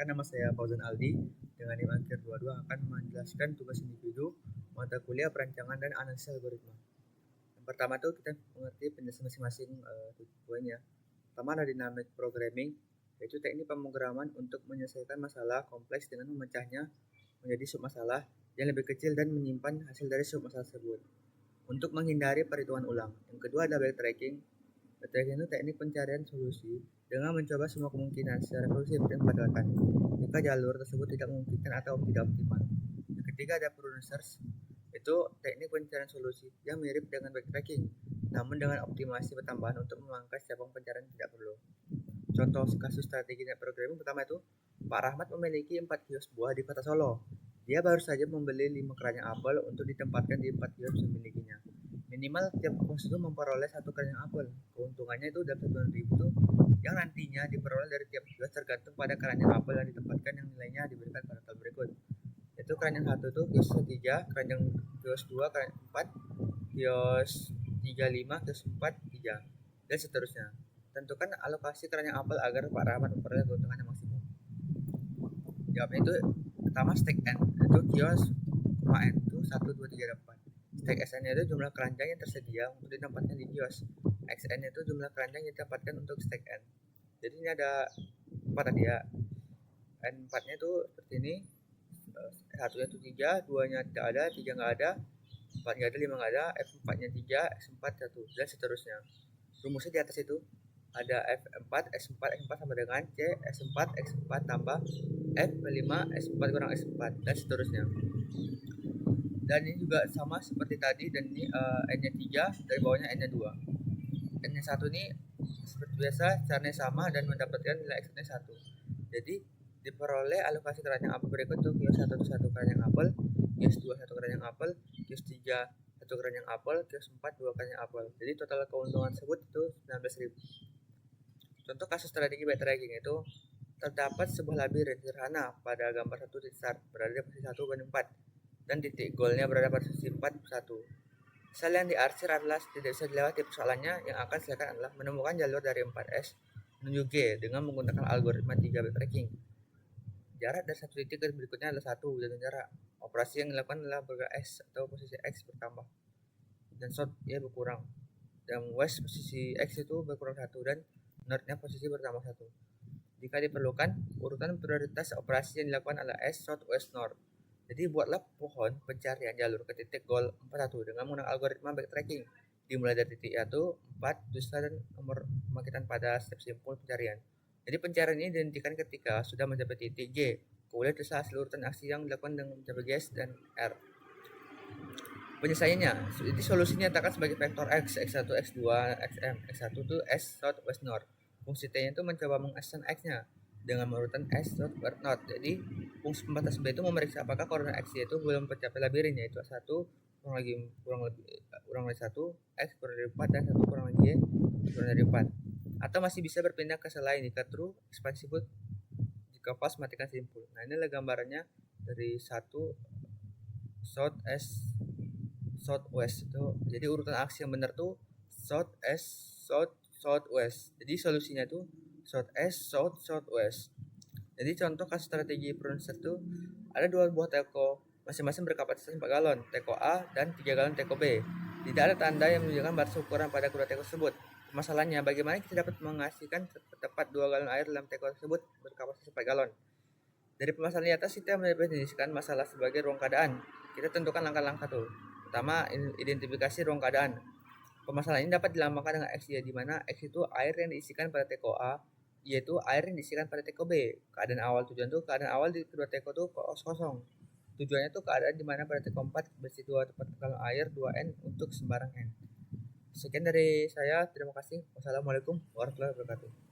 Perkenalkan, nama saya Fauzan Aldi dengan NIM akhir 22 akan menjelaskan tugas individu mata kuliah perancangan dan analisis algoritma. Yang pertama tuh kita mengerti penjelasan masing-masing poin ya. Pertama ada dynamic programming, yaitu teknik pemrograman untuk menyelesaikan masalah kompleks dengan memecahnya menjadi submasalah yang lebih kecil dan menyimpan hasil dari submasalah tersebut untuk menghindari perhitungan ulang. Yang kedua ada backtracking. Backtracking itu teknik pencarian solusi dengan mencoba semua kemungkinan secara kursif dan membatalkan jika jalur tersebut tidak memungkinkan atau tidak optimal. Yang ketiga ada prune search, itu teknik pencarian solusi yang mirip dengan backtracking, namun dengan optimasi pertambahan untuk memangkas cabang pencarian yang tidak perlu. Contoh kasus strategi net programming pertama itu, Pak Rahmat memiliki 4 kios buah di kota Solo. Dia baru saja membeli 5 keranjang apel untuk ditempatkan di 4 kios yang dimilikinya. Minimal tiap kos itu memperoleh 1 keranjang apel. Keuntungannya itu dapat 9.000 itu yang nantinya diperoleh dari tiap kios tergantung pada keranjang apel yang ditempatkan yang nilainya diberikan pada tabel berikut. Itu keranjang 1 itu kios 3, keranjang kios 2, keranjang 4, kios 3, 5, kios 4, 3, dan seterusnya. Tentukan alokasi keranjang apel agar Pak Rahmat memperoleh keuntungan yang maksimum. Jawabnya itu pertama stack n, itu kios n itu 1, 2, 3, 4. Stack Sn itu jumlah keranjang yang tersedia untuk ditempatkan di kios. Xn itu jumlah keranjang yang ditempatkan untuk stack n. Jadi ini ada 4 tadi ya. N4 nya itu seperti ini. 1 nya itu 3, 2 nya tidak ada, 3 nggak ada, 4 nggak ada, 5 nggak ada, F4 nya 3, S4 1, dan seterusnya. Rumusnya di atas itu ada F4, S4, S4 sama dengan C, S4, X4 tambah F5, S4 kurang S4, dan seterusnya. Dan ini juga sama seperti tadi, dan ini N-nya 3, dari bawahnya N-nya 2. N-nya 1 ini seperti biasa, caranya sama dan mendapatkan nilai X-nya 1. Jadi diperoleh alokasi keranjang apel berikut tuh, kios 1 itu 1 keranjang apel, kios 2 1 keranjang apel, kios 3 1 keranjang apel, kios 4 2 keranjang apel. Jadi total keuntungan tersebut itu 19.000. Contoh kasus strategi backtracking itu terdapat sebuah labirin sederhana pada gambar 1 titik start berada di posisi 1 banding 4 dan titik goalnya berada pada posisi 4 1. Sel yang diarsir adalah tidak bisa dilewati. Persoalannya yang akan silakan adalah menemukan jalur dari 4S menuju G dengan menggunakan algoritma 3 backtracking. Jarak dari satu titik ke berikutnya adalah 1 dan jarak. Operasi yang dilakukan adalah bergerak S atau posisi X bertambah dan south ya berkurang, dan west posisi X itu berkurang 1 dan northnya posisi bertambah 1. Jika diperlukan, urutan prioritas operasi yang dilakukan adalah S, South, West, North. Jadi buatlah pohon pencarian jalur ke titik goal 41 dengan menggunakan algoritma backtracking. Dimulai dari titik 1, 4, dusta, dan nomor pembangkitan pada step simpul pencarian. Jadi pencarian ini dihentikan ketika sudah mencapai titik G. Kemudian terserah seluruh urutan aksi yang dilakukan dengan mencapai G dan R. Penyelesaiannya, jadi solusinya nyatakan sebagai vektor X, X1, X2, XM. X1 itu S, South, West, North. Fungsi T-nya itu mencoba mengeksten X-nya dengan urutan S, South, West, North. Jadi fungsi pembatas B itu memeriksa apakah koordinat X itu belum tercapai labirin, yaitu 1 kurang lebih 1, X kurang dari 4, dan 1 kurang lagi Y kurang dari 4. Atau masih bisa berpindah ke sel lain jika true, ekspansi put, jika false matikan simpul. Nah, ini adalah gambarannya dari 1 South S South West itu. Jadi urutan aksi yang benar tuh South S South South West. Jadi solusinya tuh South S South South West. Jadi contoh kasus strategi prune search tuh ada 2 buah teko masing-masing berkapasitas 4 galon, teko A dan 3 galon teko B. Tidak ada tanda yang menunjukkan batas ukuran pada kedua teko tersebut. Masalahnya bagaimana kita dapat mengasihkan tepat 2 galon air dalam teko tersebut berkapasitas 4 galon. Dari permasalahan di atas kita mendefinisikan masalah sebagai ruang keadaan. Kita tentukan langkah-langkah tuh. Pertama, identifikasi ruang keadaan. Permasalahan ini dapat dilambangkan dengan X, ya, di mana X itu air yang diisikan pada teko A, yaitu air yang diisikan pada teko B. Keadaan awal tujuan tuh keadaan awal di kedua teko tuh kosong. Tujuannya tuh keadaan di mana pada teko 4 bersih 2 tempat galon air 2N untuk sembarang N. Sekian dari saya, terima kasih. Wassalamualaikum warahmatullahi wabarakatuh.